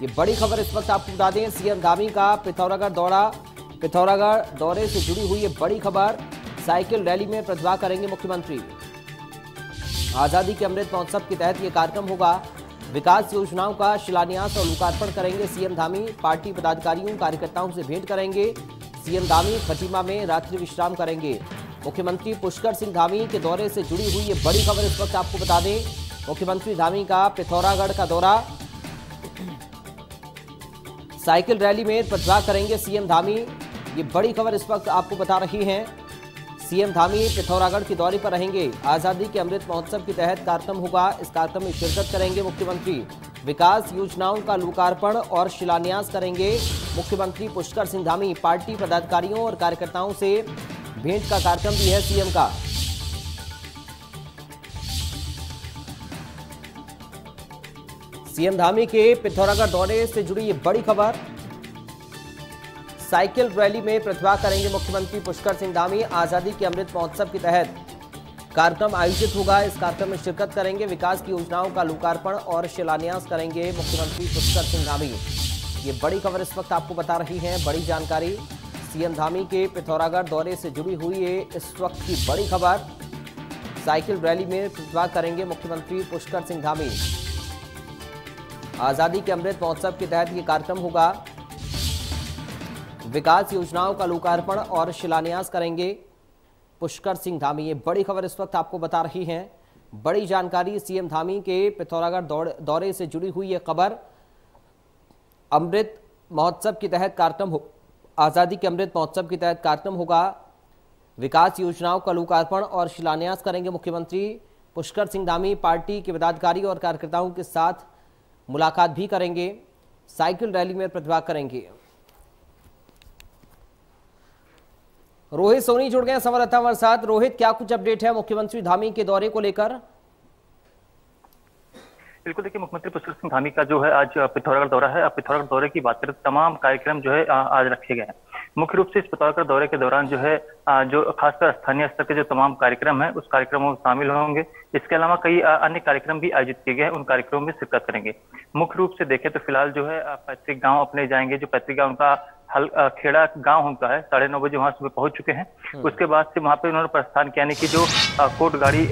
ये बड़ी खबर इस वक्त आपको बता दें, सीएम धामी का पिथौरागढ़ दौरे से जुड़ी हुई ये बड़ी खबर। साइकिल रैली में प्रतिभाग करेंगे मुख्यमंत्री। आजादी के अमृत महोत्सव के तहत ये कार्यक्रम होगा। विकास योजनाओं का शिलान्यास और लोकार्पण करेंगे सीएम धामी। पार्टी पदाधिकारियों कार्यकर्ताओं से भेंट करेंगे सीएम धामी। खटीमा में रात्रि विश्राम करेंगे मुख्यमंत्री। पुष्कर सिंह धामी के दौरे से जुड़ी हुई ये बड़ी खबर इस वक्त आपको बता दें। मुख्यमंत्री धामी का पिथौरागढ़ का दौरा, साइकिल रैली में प्रतिभाग करेंगे सीएम धामी। ये बड़ी खबर इस वक्त आपको बता रही हैं। सीएम धामी पिथौरागढ़ के दौरे पर रहेंगे। आजादी के अमृत महोत्सव के तहत कार्यक्रम होगा। इस कार्यक्रम में शिरकत करेंगे मुख्यमंत्री। विकास योजनाओं का लोकार्पण और शिलान्यास करेंगे मुख्यमंत्री पुष्कर सिंह धामी। पार्टी पदाधिकारियों और कार्यकर्ताओं से भेंट का कार्यक्रम भी है सीएम का। सीएम धामी के पिथौरागढ़ दौरे से जुड़ी ये बड़ी खबर। साइकिल रैली में प्रतिभाग करेंगे मुख्यमंत्री पुष्कर सिंह धामी। आजादी के अमृत महोत्सव के तहत कार्यक्रम आयोजित होगा। इस कार्यक्रम में शिरकत करेंगे। विकास की योजनाओं का लोकार्पण और शिलान्यास करेंगे मुख्यमंत्री पुष्कर सिंह धामी। ये बड़ी खबर इस वक्त आपको बता रही है। बड़ी जानकारी सीएम धामी के पिथौरागढ़ दौरे से जुड़ी हुई है इस वक्त की बड़ी खबर। साइकिल रैली में प्रतिभाग करेंगे मुख्यमंत्री पुष्कर सिंह धामी। आजादी के अमृत महोत्सव के तहत ये कार्यक्रम होगा। विकास योजनाओं का लोकार्पण और शिलान्यास करेंगे पुष्कर सिंह धामी। ये बड़ी खबर इस वक्त आपको बता रही है। बड़ी जानकारी सीएम धामी के पिथौरागढ़ दौरे से जुड़ी हुई ये खबर। अमृत महोत्सव के तहत कार्यक्रम हो, आजादी के अमृत महोत्सव के तहत कार्यक्रम होगा। विकास योजनाओं का लोकार्पण और शिलान्यास करेंगे मुख्यमंत्री पुष्कर सिंह धामी। पार्टी के पदाधिकारी और कार्यकर्ताओं के साथ मुलाकात भी करेंगे। साइकिल रैली में प्रतिभाग करेंगे। रोहित सोनी जुड़ गए हैं संवाददाता हमारे साथ। रोहित, क्या कुछ अपडेट है मुख्यमंत्री धामी के दौरे को लेकर? बिल्कुल, देखिए मुख्यमंत्री पुष्कर सिंह धामी का जो है आज पिथौरागढ़ दौरा है। पिथौरागढ़ दौरे की बात करें, तमाम कार्यक्रम जो है आज रखे गए हैं। मुख्य रूप से इस पिथौरागढ़ दौरे के दौरान जो है जो खासकर स्थानीय स्तर के जो तमाम कार्यक्रम है उस कार्यक्रमों में शामिल होंगे। इसके अलावा कई अन्य कार्यक्रम भी आयोजित किए गए हैं, उन कार्यक्रमों में शिरकत करेंगे। मुख्य रूप से देखें तो फिलहाल जो है पैतृक गाँव अपने जाएंगे। जो पैतृक गाँव उनका खेड़ा गांव उनका है। 9:30 बजे वहां सुबह पहुंच चुके हैं। उसके बाद से वहां पे उन्होंने प्रस्थान किया, यानी कि जो कोर्ट गाड़ी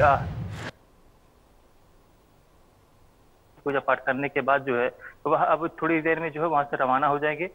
पूजा पाठ करने के बाद जो है तो वह अब थोड़ी देर में जो है वहां से रवाना हो जाएंगे।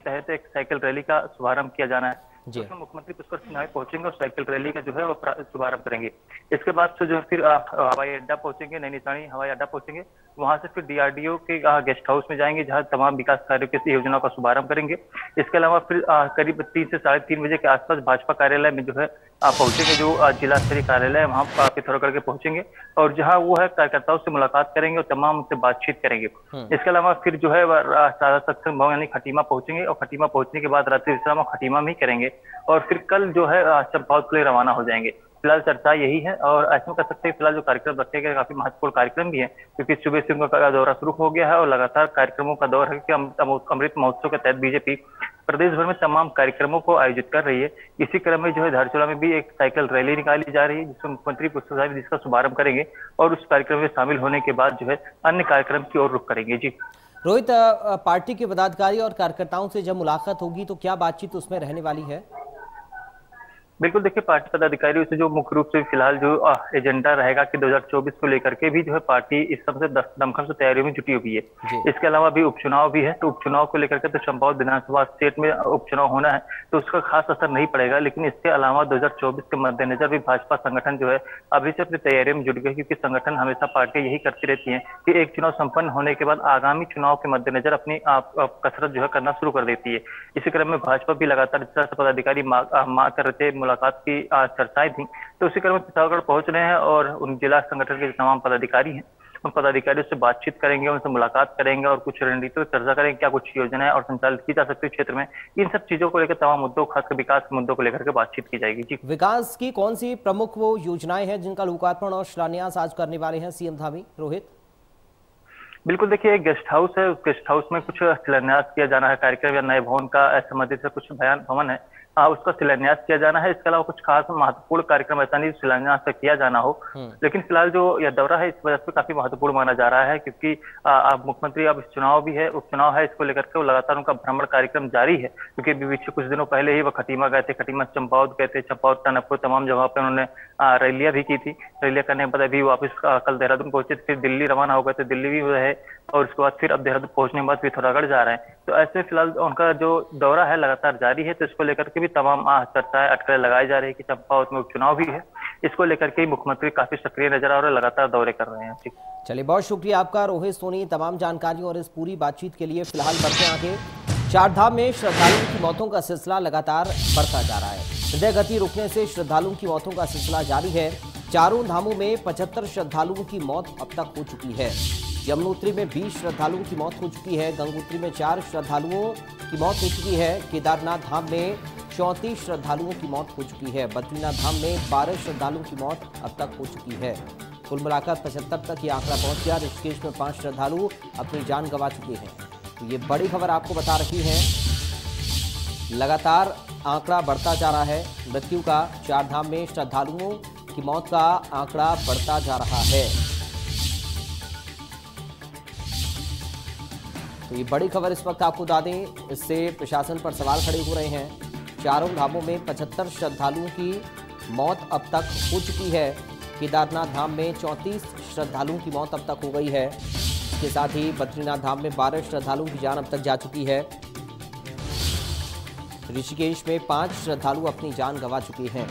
तहत एक साइकिल रैली का शुभारंभ किया जाना है। उसमें मुख्यमंत्री पुष्कर सिंह धामी पहुंचेंगे और साइकिल रैली का जो है वो शुभारंभ करेंगे। इसके बाद से जो है फिर हवाई अड्डा पहुंचेंगे, नैनीतानी हवाई अड्डा पहुंचेंगे। वहां से फिर डीआरडीओ के गेस्ट हाउस में जाएंगे, जहां तमाम विकास कार्यों की योजनाओं का शुभारंभ करेंगे। इसके अलावा फिर करीब 3 से 3:30 बजे के आसपास भाजपा कार्यालय में जो है पहुंचेंगे, जो जिला स्तरीय कार्यालय है वहां पिथौरागढ़ के पहुंचेंगे और जहां वो है कार्यकर्ताओं से मुलाकात करेंगे और तमाम उनसे बातचीत करेंगे। इसके अलावा फिर जो है सादा सत्संग भवन यानी खटीमा पहुंचेंगे और खटीमा पहुंचने के बाद रात्रि विश्राम खटीमा में ही करेंगे और फिर कल जो है चंपावत के लिए रवाना हो जाएंगे। फिलहाल चर्चा यही है और ऐसा कह सकते हैं फिलहाल जो कार्यक्रम रखे गए काफी महत्वपूर्ण कार्यक्रम भी है, क्योंकि सुबह से उनका दौरा शुरू हो गया है और लगातार कार्यक्रमों का दौर है कि अमृत महोत्सव के तहत बीजेपी प्रदेश भर में तमाम कार्यक्रमों को आयोजित कर रही है। इसी क्रम में जो है धारचूला में भी एक साइकिल रैली निकाली जा रही है, जिसमें मुख्यमंत्री पुष्कर सिंह धामी जिसका शुभारंभ करेंगे और उस कार्यक्रम में शामिल होने के बाद जो है अन्य कार्यक्रम की ओर रुख करेंगे। जी रोहित, पार्टी के पदाधिकारी और कार्यकर्ताओं से जब मुलाकात होगी तो क्या बातचीत उसमें रहने वाली है? बिल्कुल, देखिए पार्टी पदाधिकारियों से जो मुख्य रूप से फिलहाल जो एजेंडा रहेगा कि 2024 को लेकर के भी जो है पार्टी इस सबसे दमखम से तैयारियों में जुटी हुई है। इसके अलावा भी उपचुनाव भी है, तो उपचुनाव को लेकर के तो चंपावत विधानसभा सीट में उपचुनाव होना है तो उसका खास असर नहीं पड़ेगा। लेकिन इसके अलावा 2024 के मद्देनजर भी भाजपा संगठन जो है अभी से अपनी तैयारियों में जुट गई, क्योंकि संगठन हमेशा पार्टी यही करती रहती है कि एक चुनाव संपन्न होने के बाद आगामी चुनाव के मद्देनजर अपनी कसरत जो है करना शुरू कर देती है। इसी क्रम में भाजपा भी लगातार इस तरह से पदाधिकारी मांग कर रहे थे, मुलाकात की चर्चाएं थी, तो उसी क्रम में पिथौरागढ़ पहुंच रहे हैं और उन जिला संगठन के तमाम पदाधिकारी हैं उन पदाधिकारियों से बातचीत करेंगे, उनसे मुलाकात करेंगे और कुछ रणनीतियों पर चर्चा करेंगे, क्या कुछ योजनाएं और संचालित की जा सकती है क्षेत्र में। इन सब चीजों को लेकर तमाम मुद्दों, खासकर विकास के मुद्दों को लेकर के बातचीत की जाएगी। जी, विकास की कौन सी प्रमुख वो योजनाएं हैं जिनका लोकार्पण और शिलान्यास आज करने वाले हैं सीएम धामी? रोहित, बिल्कुल, देखिए एक गेस्ट हाउस है, उस गेस्ट हाउस में कुछ शिलान्यास किया जाना है कार्यक्रम या नए भवन का संबंधित से कुछ भवन है उसका शिलान्यास किया जाना है। इसके अलावा कुछ खास महत्वपूर्ण कार्यक्रम ऐसा नहीं शिलान्यास का किया जाना हो, लेकिन फिलहाल जो यह दौरा है इस वजह से काफी महत्वपूर्ण माना जा रहा है, क्योंकि मुख्यमंत्री अब चुनाव भी है, उपचुनाव है, इसको लेकर के वो लगातार उनका भ्रमण कार्यक्रम जारी है। क्योंकि पीछे कुछ दिनों पहले ही वह खटीमा गए थे, खटीमा चंपावत गए थे, चंपावत टनकपुर तमाम जगह पर उन्होंने रैलियां भी की थी। रैलियां करने के बाद अभी वापस कल देहरादून पहुंचे, फिर दिल्ली रवाना हो गए थे, दिल्ली भी रहे और उसके बाद फिर अब देहरादून पहुंचने के बाद पिथौरागढ़ जा रहे हैं। तो ऐसे फिलहाल उनका जो दौरा है लगातार जारी है, तो इसको लेकर के भी तमाम चर्चाएं अटकलें लगाई जा रही है कि चंपावत में उपचुनाव भी है। इसको लेकर के मुख्यमंत्री काफी सक्रिय नजर आ रहे हैं, लगातार दौरे कर रहे हैं। चलिए, बहुत शुक्रिया आपका रोहित सोनी, तमाम जानकारी और इस पूरी बातचीत के लिए। फिलहाल बढ़ते हैं आगे। चारधाम में श्रद्धालुओं की मौतों का सिलसिला लगातार बढ़ता जा रहा है। हृदय गति रुकने से श्रद्धालुओं की मौतों का सिलसिला जारी है। चारों धामों में 75 श्रद्धालुओं की मौत अब तक हो चुकी है। यमुनोत्री में 20 श्रद्धालुओं की मौत हो चुकी है। गंगोत्री में 4 श्रद्धालुओं की मौत हो चुकी है। केदारनाथ धाम में 34 श्रद्धालुओं की मौत हो चुकी है। बद्रीनाथ धाम में 12 श्रद्धालुओं की मौत अब तक हो चुकी है। कुल मिलाकर 75 तक ये आंकड़ा पहुंच गया। ऋषिकेश में 5 श्रद्धालु अपनी जान गंवा चुके हैं। तो ये बड़ी खबर आपको बता रही है, लगातार आंकड़ा बढ़ता जा रहा है मृत्यु का। चारधाम में श्रद्धालुओं की मौत का आंकड़ा बढ़ता जा रहा है। तो ये बड़ी खबर इस वक्त आपको बता दें, इससे प्रशासन पर सवाल खड़े हो रहे हैं। चारों धामों में 75 श्रद्धालुओं की मौत अब तक हो चुकी है। केदारनाथ धाम में 34 श्रद्धालुओं की मौत अब तक हो गई है। इसके साथ ही बद्रीनाथ धाम में 12 श्रद्धालुओं की जान अब तक जा चुकी है। ऋषिकेश में 5 श्रद्धालु अपनी जान गंवा चुके हैं।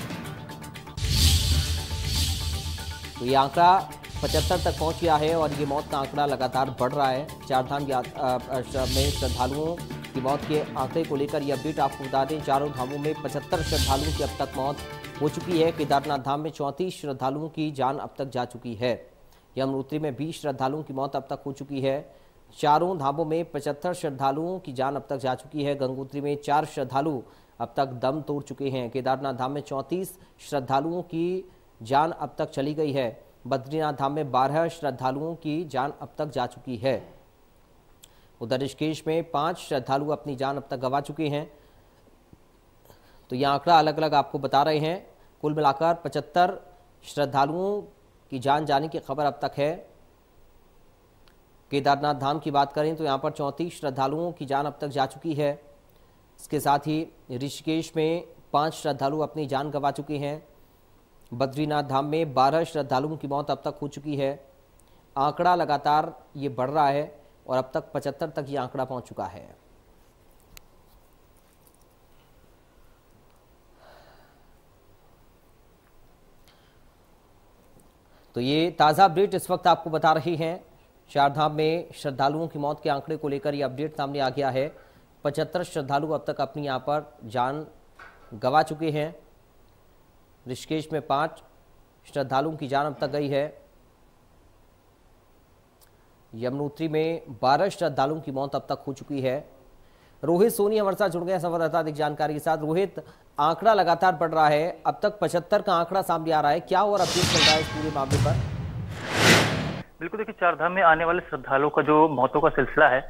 तो ये आंकड़ा 75 तक पहुंच गया है और ये मौत का आंकड़ा लगातार बढ़ रहा है। चारधाम में श्रद्धालुओं की मौत के आंकड़े को लेकर ये अपडेट आपको बता दें। चारों धामों में 75 श्रद्धालुओं की अब तक मौत हो चुकी है। केदारनाथ धाम में 34 श्रद्धालुओं की जान अब तक जा चुकी है। यमुनोत्री में 20 श्रद्धालुओं की मौत अब तक हो चुकी है। चारों धामों में 75 श्रद्धालुओं की जान अब तक जा चुकी है। गंगोत्री में 4 श्रद्धालु अब तक दम तोड़ चुके हैं। केदारनाथ धाम में 34 श्रद्धालुओं की जान अब तक चली गई है। बद्रीनाथ धाम में 12 श्रद्धालुओं की जान अब तक जा चुकी है। उधर ऋषिकेश में 5 श्रद्धालु अपनी जान अब तक गंवा चुके हैं। तो यह आंकड़ा अलग अलग आपको बता रहे हैं। कुल मिलाकर 75 श्रद्धालुओं की जान जाने की खबर अब तक है। केदारनाथ धाम की बात करें तो यहाँ पर 34 श्रद्धालुओं की जान अब तक जा चुकी है। इसके साथ ही ऋषिकेश में 5 श्रद्धालु अपनी जान गंवा चुके हैं। बद्रीनाथ धाम में 12 श्रद्धालुओं की मौत अब तक हो चुकी है। आंकड़ा लगातार ये बढ़ रहा है और अब तक 75 तक ये आंकड़ा पहुंच चुका है। तो ये ताज़ा अपडेट इस वक्त आपको बता रही हैं। चारधाम में श्रद्धालुओं की मौत के आंकड़े को लेकर ये अपडेट सामने आ गया है। 75 श्रद्धालु अब तक अपनी यहाँ पर जान गंवा चुके हैं। ऋषिकेश में 5 श्रद्धालुओं की जान अब तक गई है। यमुनोत्री में 12 श्रद्धालुओं की मौत अब तक हो चुकी है। रोहित सोनी हमारे साथ जुड़ गए संवाददाता अधिक जानकारी के साथ। रोहित, आंकड़ा लगातार बढ़ रहा है, अब तक 75 का आंकड़ा सामने आ रहा है, क्या और अपडेट चल रहा है इस पूरे मामले पर? बिल्कुल, देखिए चारधाम में आने वाले श्रद्धालुओं का जो मौतों का सिलसिला है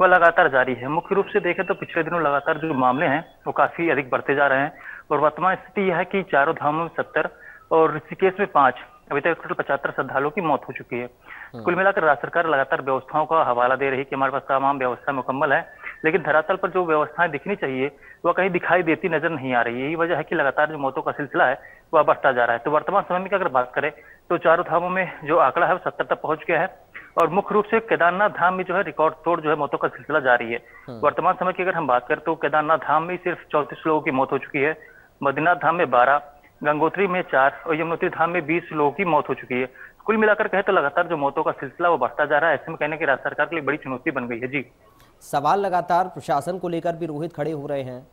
वह लगातार जारी है। मुख्य रूप से देखें तो पिछले दिनों लगातार जो मामले हैं वो काफी अधिक बढ़ते जा रहे हैं और वर्तमान स्थिति यह है कि चारों धामों में 70 और ऋषिकेश में 5, अभी तक टोटल 75 श्रद्धालुओं की मौत हो चुकी है। कुल मिलाकर राज्य सरकार लगातार व्यवस्थाओं का हवाला दे रही है कि हमारे पास तमाम व्यवस्था मुकम्मल है, लेकिन धरातल पर जो व्यवस्थाएं दिखनी चाहिए वह कहीं दिखाई देती नजर नहीं आ रही है। यही वजह है कि लगातार जो मौतों का सिलसिला है वह बढ़ता जा रहा है। तो वर्तमान समय में अगर बात करें तो चारों धामों में जो आंकड़ा है वो 70 तक पहुंच गया है और मुख्य रूप से केदारनाथ धाम में जो है रिकॉर्ड तोड़ जो है मौतों का सिलसिला जारी है। वर्तमान समय की अगर हम बात करें तो केदारनाथ धाम में सिर्फ 34 लोगों की मौत हो चुकी है। बद्रीनाथ धाम में 12, गंगोत्री में 4 और यमुनोत्री धाम में 20 लोगों की मौत हो चुकी है। कुल मिलाकर कहे तो लगातार जो मौतों का सिलसिला वो बढ़ता जा रहा है। ऐसे में कहने की राज्य सरकार के लिए बड़ी चुनौती बन गई है। जी, सवाल लगातार प्रशासन को लेकर भी रोहित खड़े हो रहे हैं।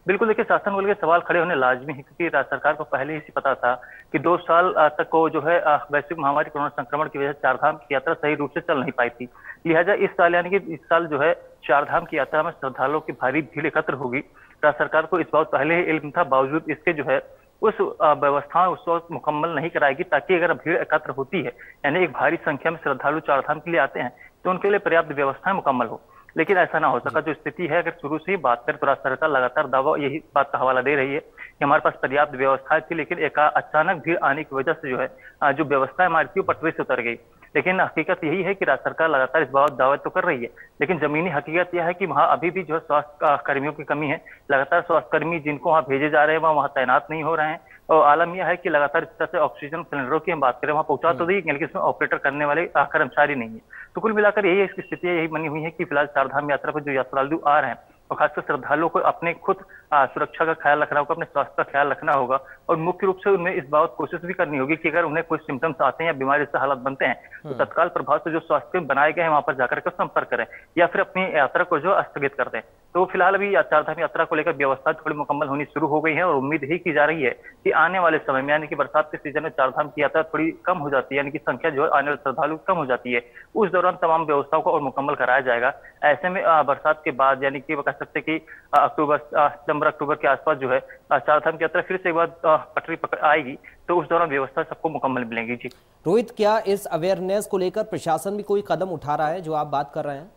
बिल्कुल, देखिए शासन को लेकर सवाल खड़े होने लाजमी है, क्योंकि राज्य सरकार को पहले ही से पता था कि 2 साल तक को जो है वैश्विक महामारी कोरोना संक्रमण की वजह से चारधाम की यात्रा सही रूप से चल नहीं पाई थी। लिहाजा इस साल यानी कि इस साल जो है चारधाम की यात्रा में श्रद्धालुओं की भारी भीड़ एकत्र होगी। राज्य सरकार को इस बात पहले ही इल्म था, बावजूद इसके जो है उस व्यवस्था उस वक्त मुकम्मल नहीं कराएगी, ताकि अगर भीड़ एकत्र होती है यानी एक भारी संख्या में श्रद्धालु चारधाम के लिए आते हैं तो उनके लिए पर्याप्त व्यवस्थाएं मुकम्मल हो। लेकिन ऐसा ना हो सका। जो स्थिति है, अगर शुरू से ही बात करें तो राज्य सरकार लगातार दावा यही बात का हवाला दे रही है कि हमारे पास पर्याप्त व्यवस्था थी, लेकिन एक अचानक भीड़ आने की वजह से जो है जो व्यवस्था हमारी थी पटरी से उतर गई। लेकिन हकीकत यही है कि राज्य सरकार लगातार इस बात दावा तो कर रही है, लेकिन जमीनी हकीकत यह है कि वहां अभी भी जो है स्वास्थ्य कर्मियों की कमी है। लगातार स्वास्थ्य कर्मी जिनको वहां भेजे जा रहे हैं वहां तैनात नहीं हो रहे हैं। और आलम यह है कि लगातार इस तरह से ऑक्सीजन सिलेंडरों की हम बात करें, वहां पहुंचा तो दी, लेकिन इसमें ऑपरेटर करने वाले कर्मचारी नहीं है। तो कुल मिलाकर यही इसकी स्थिति यही बनी हुई है कि फिलहाल चारधाम यात्रा पर जो यात्रालु आ रहे हैं और खासकर श्रद्धालुओं को अपने खुद सुरक्षा का ख्याल रखना होगा, अपने स्वास्थ्य का ख्याल रखना होगा और मुख्य रूप से उनमें इस बात कोशिश भी करनी होगी कि अगर उन्हें कुछ सिम्टम्स आते हैं या बीमारी से हालत बनते हैं तो तत्काल प्रभाव से जो स्वास्थ्य केंद्र बनाए गए हैं वहां पर जाकर के संपर्क करें या फिर अपनी यात्रा को जो स्थगित कर दें। तो फिलहाल अभी चारधाम यात्रा को लेकर व्यवस्था थोड़ी मुकम्मल होनी शुरू हो गई है और उम्मीद यही की जा रही है कि आने वाले समय में यानी कि बरसात के सीजन में चारधाम की यात्रा थोड़ी कम हो जाती है, यानी कि संख्या जो है आने वाले श्रद्धालु कम हो जाती है, उस दौरान तमाम व्यवस्थाओं को और मुकम्मल कराया जाएगा। ऐसे में बरसात के बाद यानी कि वो कह सकते कि सितंबर अक्टूबर के आसपास जो है चारधाम की यात्रा फिर से एक बार पटरी पकड़ आएगी, तो उस दौरान व्यवस्था सबको मुकम्मल मिलेंगी। जी रोहित, क्या इस अवेयरनेस को लेकर प्रशासन भी कोई कदम उठा रहा है जो आप बात कर रहे हैं?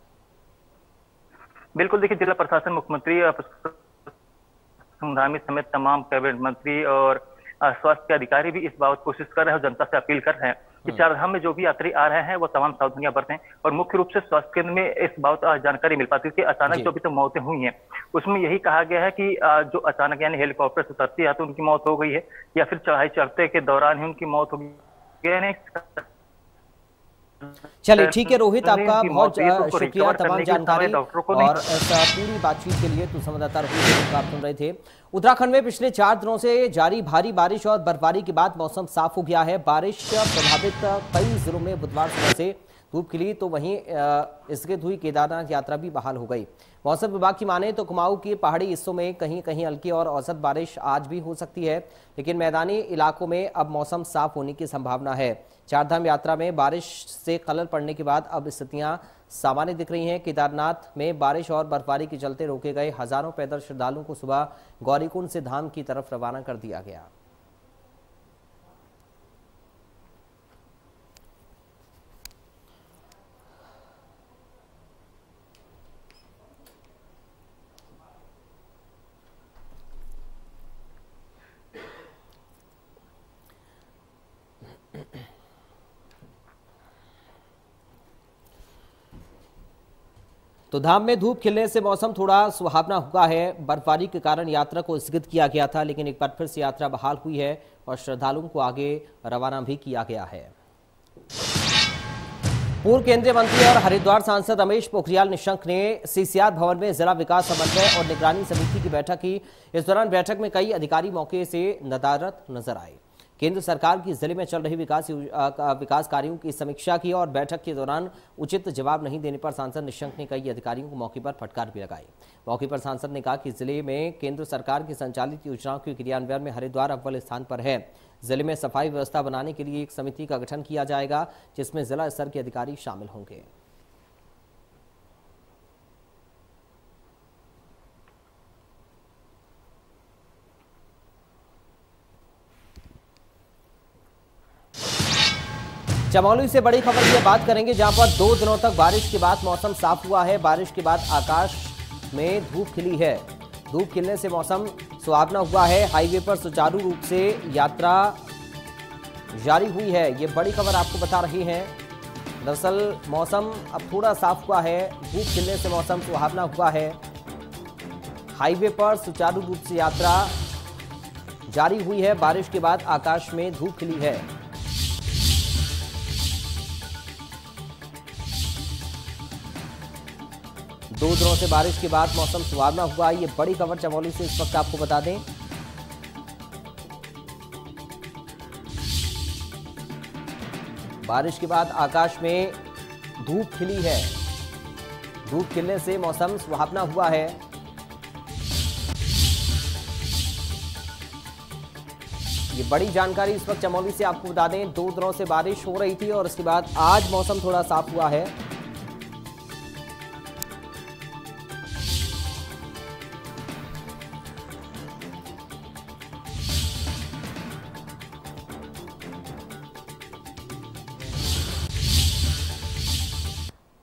बिल्कुल, देखिए जिला प्रशासन, मुख्यमंत्री धामी समेत तमाम कैबिनेट मंत्री और स्वास्थ्य के अधिकारी भी इस बात कोशिश कर रहे हैं और जनता से अपील कर रहे हैं कि चारधाम में जो भी यात्री आ रहे हैं वो तमाम सावधानियां बरतें और मुख्य रूप से स्वास्थ्य केंद्र में इस बात जानकारी मिल पाती है कि अचानक जो भी तो मौतें हुई हैं उसमें यही कहा गया है कि जो अचानक यानी हेलीकॉप्टर से उतरती है तो उनकी मौत हो गई है या फिर चढ़ाई चढ़ते के दौरान ही उनकी मौत हो गई। चलिए ठीक है रोहित, आपका बहुत शुक्रिया तमाम जानकारी और पूरी बातचीत के लिए। तो संवाददाता रोहित आप सुन रहे थे। उत्तराखंड में पिछले 4 दिनों से जारी भारी बारिश और बर्फबारी के बाद मौसम साफ हो गया है। बारिश प्रभावित कई जिलों में बुधवार सुबह से धूप खिली, तो वहीं स्थगित हुई केदारनाथ यात्रा भी बहाल हो गई। मौसम विभाग की माने तो कुमाऊं के पहाड़ी हिस्सों में कहीं कहीं हल्की और औसत बारिश आज भी हो सकती है, लेकिन मैदानी इलाकों में अब मौसम साफ होने की संभावना है। चारधाम यात्रा में बारिश से खलल पड़ने के बाद अब स्थितियां सामान्य दिख रही हैं। केदारनाथ में बारिश और बर्फबारी के चलते रोके गए हजारों पैदल श्रद्धालुओं को सुबह गौरीकुंड से धाम की तरफ रवाना कर दिया गया। तो धाम में धूप खिलने से मौसम थोड़ा सुहावना हुआ है। बर्फबारी के कारण यात्रा को स्थगित किया गया था, लेकिन एक बार फिर से यात्रा बहाल हुई है और श्रद्धालुओं को आगे रवाना भी किया गया है। पूर्व केंद्रीय मंत्री और हरिद्वार सांसद रमेश पोखरियाल निशंक ने सीसीआर भवन में जिला विकास समन्वय और निगरानी समिति की बैठक की। इस दौरान बैठक में कई अधिकारी मौके से नदारद नजर आए। केंद्र सरकार की जिले में चल रही विकास कार्यों की समीक्षा की और बैठक के दौरान उचित जवाब नहीं देने पर सांसद निशंक ने कई अधिकारियों को मौके पर फटकार भी लगाई। मौके पर सांसद ने कहा कि जिले में केंद्र सरकार की संचालित योजनाओं के क्रियान्वयन में हरिद्वार अव्वल स्थान पर है। जिले में सफाई व्यवस्था बनाने के लिए एक समिति का गठन किया जाएगा, जिसमें जिला स्तर के अधिकारी शामिल होंगे। चमोली से बड़ी खबर की बात करेंगे, जहां पर 2 दिनों तक बारिश के बाद मौसम साफ हुआ है। बारिश के बाद आकाश में धूप खिली है। धूप खिलने से मौसम सुहावना हुआ है। हाईवे पर सुचारू रूप से यात्रा जारी हुई है। ये बड़ी खबर आपको बता रही है। दरअसल मौसम अब थोड़ा साफ हुआ है। धूप खिलने से मौसम सुहावना हुआ है। हाईवे पर सुचारू रूप से यात्रा जारी हुई है। बारिश के बाद आकाश में धूप खिली है। दो दिनों से बारिश के बाद मौसम सुहावना हुआ। ये बड़ी खबर चमोली से इस वक्त आपको बता दें। बारिश के बाद आकाश में धूप खिली है। धूप खिलने से मौसम सुहावना हुआ है। ये बड़ी जानकारी इस वक्त चमोली से आपको बता दें। 2 दिनों से बारिश हो रही थी और उसके बाद आज मौसम थोड़ा साफ हुआ है।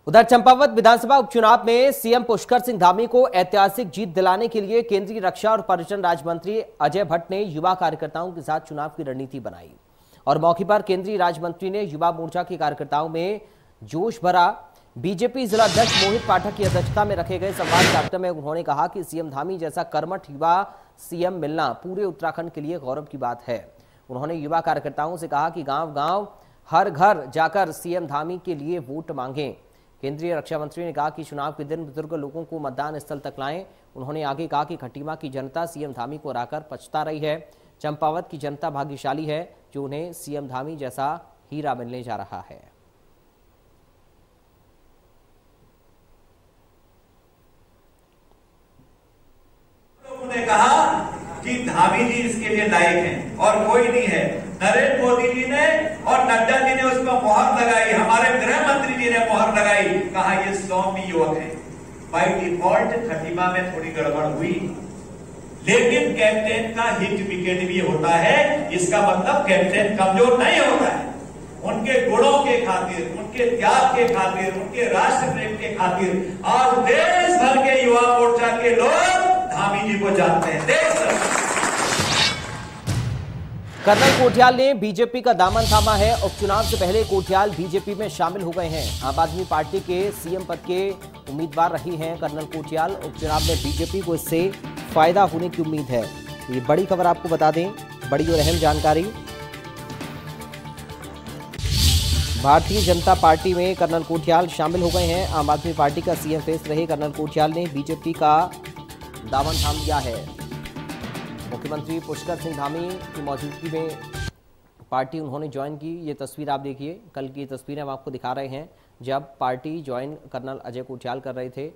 उधर चंपावत विधानसभा उपचुनाव में सीएम पुष्कर सिंह धामी को ऐतिहासिक जीत दिलाने के लिए केंद्रीय रक्षा और पर्यटन राज्य मंत्री अजय भट्ट ने युवा कार्यकर्ताओं के साथ चुनाव की रणनीति बनाई और मौके पर केंद्रीय राज्य मंत्री ने युवा मोर्चा के कार्यकर्ताओं में जोश भरा। बीजेपी जिला अध्यक्ष मोहित पाठक की अध्यक्षता में रखे गए संवाद कार्यक्रम में उन्होंने कहा कि सीएम धामी जैसा कर्मठ युवा सीएम मिलना पूरे उत्तराखंड के लिए गौरव की बात है। उन्होंने युवा कार्यकर्ताओं से कहा कि गांव गांव हर घर जाकर सीएम धामी के लिए वोट मांगें। केंद्रीय रक्षा मंत्री ने कहा कि चुनाव के दिन बुजुर्ग लोगों को मतदान स्थल तक लाएं। उन्होंने आगे कहा कि खटीमा की जनता सीएम धामी को हराकर पछता रही है। चंपावत की जनता भाग्यशाली है जो उन्हें सीएम धामी जैसा हीरा मिलने जा रहा है। उन्होंने कहा कि धामी जी इसके लिए लायक हैं और कोई नहीं है। नरेंद्र मोदी जी ने और नड्डा जी ने उसको मोहर लगाई, हमारे गृह मंत्री जी ने मोहर लगाई, कहा ये सौम्य युवक है। बाय डिफॉल्ट खटीमा में थोड़ी गड़बड़ हुई, लेकिन कैप्टन का हिट विकेट भी होता है। इसका मतलब कैप्टन कमजोर नहीं होता है। उनके गुणों के खातिर, उनके त्याग के खातिर, उनके राष्ट्र प्रेम के खातिर आज देश भर के युवा मोर्चा के लोग धामी जी को जानते हैं। देश कर्नल कोठियाल ने बीजेपी का दामन थामा है। उपचुनाव से पहले कोठियाल बीजेपी में शामिल हो गए हैं। आम आदमी पार्टी के सीएम पद के उम्मीदवार रही हैं कर्नल कोठियाल। उपचुनाव में बीजेपी को इससे फायदा होने की उम्मीद है। ये बड़ी खबर आपको बता दें, बड़ी और अहम जानकारी। भारतीय जनता पार्टी में कर्नल कोठियाल शामिल हो गए हैं। आम आदमी पार्टी का सीएम फेस रहे कर्नल कोठियाल ने बीजेपी का दामन थाम लिया है। मुख्यमंत्री पुष्कर सिंह धामी की मौजूदगी में पार्टी उन्होंने ज्वाइन की। ये तस्वीर आप देखिए, कल की तस्वीरें हम आपको दिखा रहे हैं जब party join colonel Ajay Kothiyal कर रहे थे।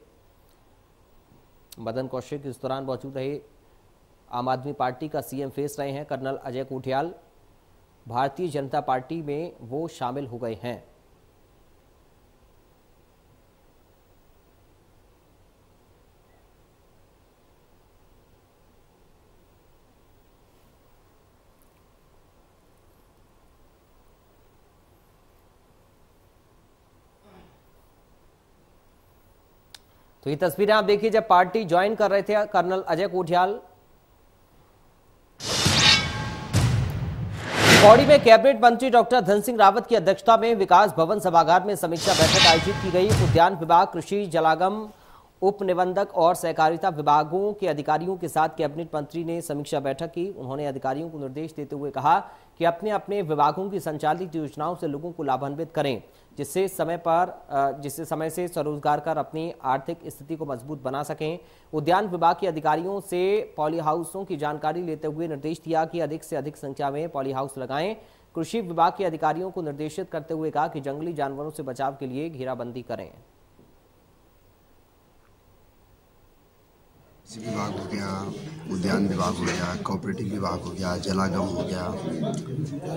मदन कौशिक इस दौरान मौजूद रहे। आम आदमी पार्टी का सीएम फेस रहे हैं कर्नल अजय कोठियाल। भारतीय जनता पार्टी में वो शामिल हो गए हैं। तो ये तस्वीरें आप देखिए जब पार्टी ज्वाइन कर रहे थे कर्नल अजय कोठियाल। पौड़ी में कैबिनेट मंत्री डॉक्टर धन सिंह रावत की अध्यक्षता में विकास भवन सभागार में समीक्षा बैठक आयोजित की गई। उद्यान विभाग, कृषि, जलागम, उप निबंधक और सहकारिता विभागों के अधिकारियों के साथ कैबिनेट मंत्री ने समीक्षा बैठक की। उन्होंने अधिकारियों को निर्देश देते हुए कहा कि अपने अपने विभागों की संचालित योजनाओं से लोगों को लाभान्वित करें, जिससे समय से स्वरोजगार कर अपनी आर्थिक स्थिति को मजबूत बना सकें। उद्यान विभाग के अधिकारियों से पॉली हाउसों की जानकारी लेते हुए निर्देश दिया कि अधिक से अधिक संख्या में पॉली हाउस लगाएं। कृषि विभाग के अधिकारियों को निर्देशित करते हुए कहा कि जंगली जानवरों से बचाव के लिए घेराबंदी करें। कृषि विभाग हो गया, उद्यान विभाग हो गया, कोऑपरेटिव विभाग हो गया, जलागम हो गया,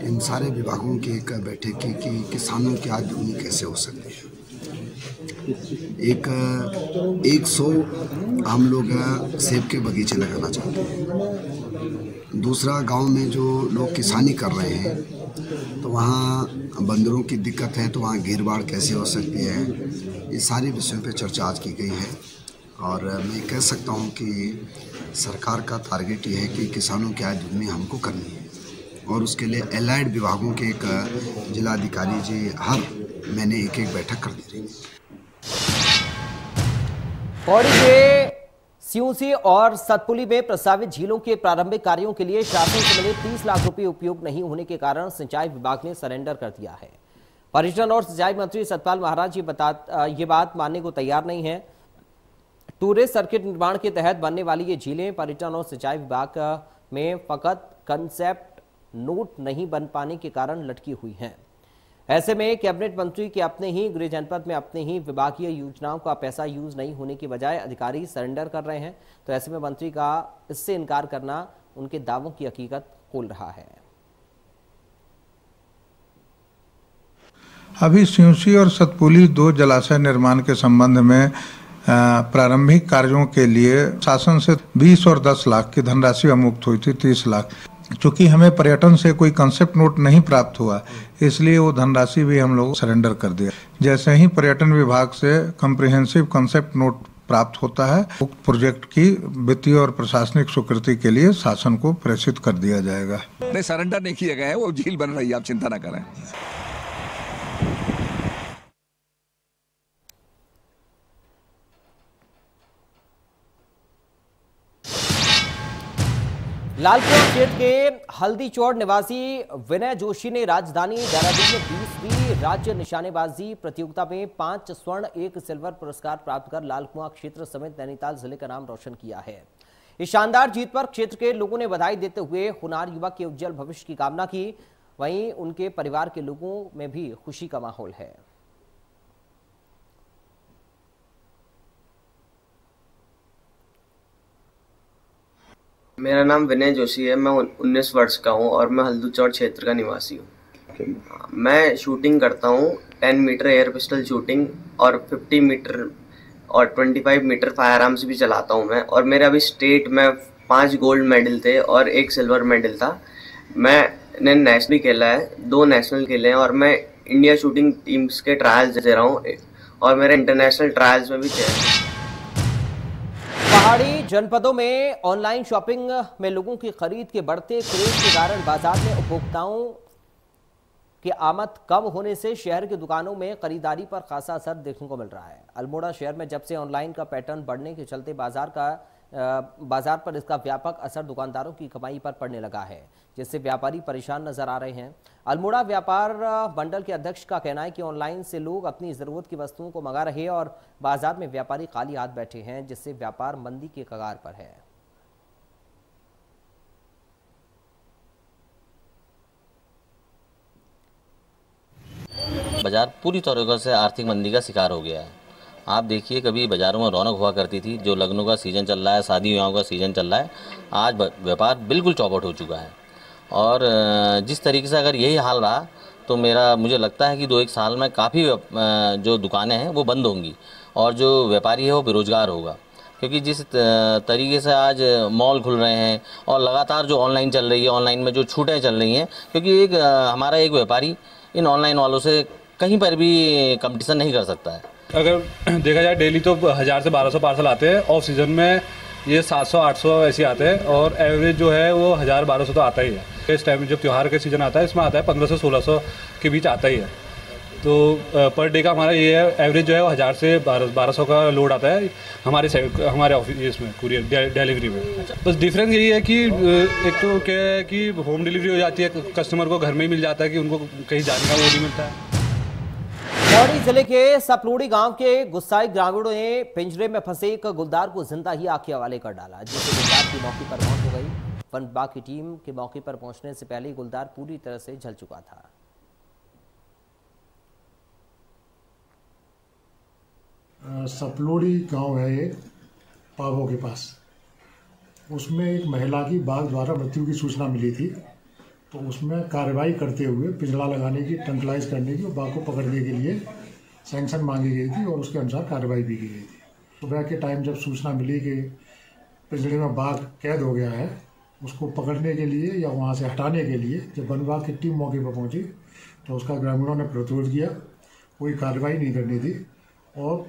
इन सारे विभागों की एक बैठक की कि किसानों की आय दुगनी कैसे हो सकती है। 100 हम लोग सेब के बगीचे लगाना चाहते हैं। दूसरा, गांव में जो लोग किसानी कर रहे हैं तो वहाँ बंदरों की दिक्कत है, तो वहाँ घेरबाड़ कैसे हो सकती है। ये सारे विषयों पे चर्चा आज की गई है और मैं कह सकता हूँ कि सरकार का टारगेट ये है कि किसानों की आय दुगनी हमको करनी है और उसके लिए एलाइड विभागों के एक जिलाधिकारी जी हर महीने एक बैठक कर दे रही है। पौड़ी के सियूसी और सतपुली में प्रस्तावित झीलों के प्रारंभिक कार्यों के लिए शासन से मिले 30 लाख रुपए उपयोग नहीं होने के कारण सिंचाई विभाग ने सरेंडर कर दिया है। पर्यटन और सिंचाई मंत्री सतपाल महाराज ये बात मानने को तैयार नहीं है। टूरिस्ट सर्किट निर्माण के तहत बनने वाली ये झीलें पर्यटन और सिंचाई विभाग में फकत कंसेप्ट नोट नहीं बन पाने के कारण लटकी हुई हैं। ऐसे में कैबिनेट मंत्री के अपने ही गृह जनपद में अपने ही विभागीय योजनाओं का पैसा यूज नहीं होने की बजाय अधिकारी सरेंडर कर रहे हैं। तो ऐसे में मंत्री का इससे इनकार करना उनके दावों की हकीकत खोल रहा है। अभी सियूसी और सतपुली 2 जलाशय निर्माण के संबंध में प्रारंभिक कार्यों के लिए शासन से 20 और 10 लाख की धनराशि मुक्त हुई थी। 30 लाख चूंकि हमें पर्यटन से कोई कंसेप्ट नोट नहीं प्राप्त हुआ, इसलिए वो धनराशि भी हम लोग सरेंडर कर दिया। जैसे ही पर्यटन विभाग से कॉम्प्रिहेंसिव कंसेप्ट नोट प्राप्त होता है, उक्त प्रोजेक्ट की वित्तीय और प्रशासनिक स्वीकृति के लिए शासन को प्रेषित कर दिया जाएगा। नहीं, सरेंडर नहीं किया गया है, वो झील बन रही है, आप चिंता ना करें। लालपुर क्षेत्र के हल्दीचौड़ निवासी विनय जोशी ने राजधानी देहरादून में 20वीं राज्य निशानेबाजी प्रतियोगिता में 5 स्वर्ण 1 सिल्वर पुरस्कार प्राप्त कर लाल कुआं क्षेत्र समेत नैनीताल जिले का नाम रोशन किया है। इस शानदार जीत पर क्षेत्र के लोगों ने बधाई देते हुए होनहार युवक के उज्जवल भविष्य की कामना की। वहीं उनके परिवार के लोगों में भी खुशी का माहौल है। मेरा नाम विनय जोशी है। मैं 19 वर्ष का हूँ और मैं हल्दीचौड़ क्षेत्र का निवासी हूँ। मैं शूटिंग करता हूँ, 10 मीटर एयर पिस्टल शूटिंग और 50 मीटर और 25 मीटर फायर आर्म्स भी चलाता हूँ मैं। और मेरे अभी स्टेट में 5 गोल्ड मेडल थे और 1 सिल्वर मेडल था। मैंने नेशनल खेला है, 2 नेशनल खेले हैं और मैं इंडिया शूटिंग टीम्स के ट्रायल्स दे रहा हूँ और मेरे इंटरनेशनल ट्रायल्स में भी चयन। पहाड़ी जनपदों में ऑनलाइन शॉपिंग में लोगों की खरीद के बढ़ते क्रेज के कारण बाजार में उपभोक्ताओं की आमद कम होने से शहर की दुकानों में खरीदारी पर खासा असर देखने को मिल रहा है। अल्मोड़ा शहर में जब से ऑनलाइन का पैटर्न बढ़ने के चलते बाजार पर इसका व्यापक असर दुकानदारों की कमाई पर पड़ने लगा है, जिससे व्यापारी परेशान नजर आ रहे हैं। अल्मोड़ा व्यापार मंडल के अध्यक्ष का कहना है कि ऑनलाइन से लोग अपनी जरूरत की वस्तुओं को मंगा रहे हैं और बाजार में व्यापारी खाली हाथ बैठे हैं, जिससे व्यापार मंदी के कगार पर है। बाजार पूरी तरीके से आर्थिक मंदी का शिकार हो गया है। आप देखिए, कभी बाज़ारों में रौनक हुआ करती थी, जो लगनों का सीज़न चल रहा है, शादी विवाहों का सीज़न चल रहा है, आज व्यापार बिल्कुल चौपट हो चुका है। और जिस तरीके से अगर यही हाल रहा तो मुझे लगता है कि 2-1 साल में काफ़ी जो दुकानें हैं वो बंद होंगी और जो व्यापारी है वो बेरोज़गार होगा। क्योंकि जिस तरीके से आज मॉल खुल रहे हैं और लगातार जो ऑनलाइन चल रही है, ऑनलाइन में जो छूटें चल रही हैं, क्योंकि हमारा एक व्यापारी इन ऑनलाइन वालों से कहीं पर भी कंपटीशन नहीं कर सकता है। अगर देखा जाए डेली तो 1000 से 1200 पार्सल आते हैं, ऑफ सीज़न में ये 700-800 ऐसे आते हैं और एवरेज जो है वो 1000-1200 तो आता ही है। इस टाइम जब त्यौहार का सीज़न आता है इसमें आता है 1500-1600 के बीच आता ही है। तो पर डे का हमारा ये है, एवरेज जो है वो 1000 से 1200 का लोड आता है हमारे ऑफिस इसमें कुरियर डिलीवरी में। बस डिफरेंस यही है कि एक तो क्या है कि होम डिलीवरी हो जाती है, कस्टमर को घर में ही मिल जाता है कि उनको कहीं जाने का वो नहीं मिलता है। पौड़ी जिले के सपलोड़ी गांव के गुस्साई ग्रामीणों ने पिंजरे में फंसे एक गुलदार को जिंदा ही आग के हवाले कर डाला, जिससे गुलदार की मौके पर मौत हो गई। वन विभाग की टीम के मौके पर पहुंचने से पहले गुलदार पूरी तरह से जल चुका था। सपलोड़ी गांव है एक पावो के पास, उसमें एक महिला की बाघ द्वारा मृत्यु की सूचना मिली थी। तो उसमें कार्रवाई करते हुए पिंजड़ा लगाने की, ट्रंकलाइज करने की और बाघ को पकड़ने के लिए सैंक्शन मांगी गई थी और उसके अनुसार कार्रवाई भी की गई थी। सुबह के टाइम जब सूचना मिली कि पिंजड़े में बाघ कैद हो गया है, उसको पकड़ने के लिए या वहाँ से हटाने के लिए जब वन विभाग की टीम मौके पर पहुँची तो उसका ग्रामीणों ने प्रतिरोध किया। कोई कार्रवाई नहीं करनी थी और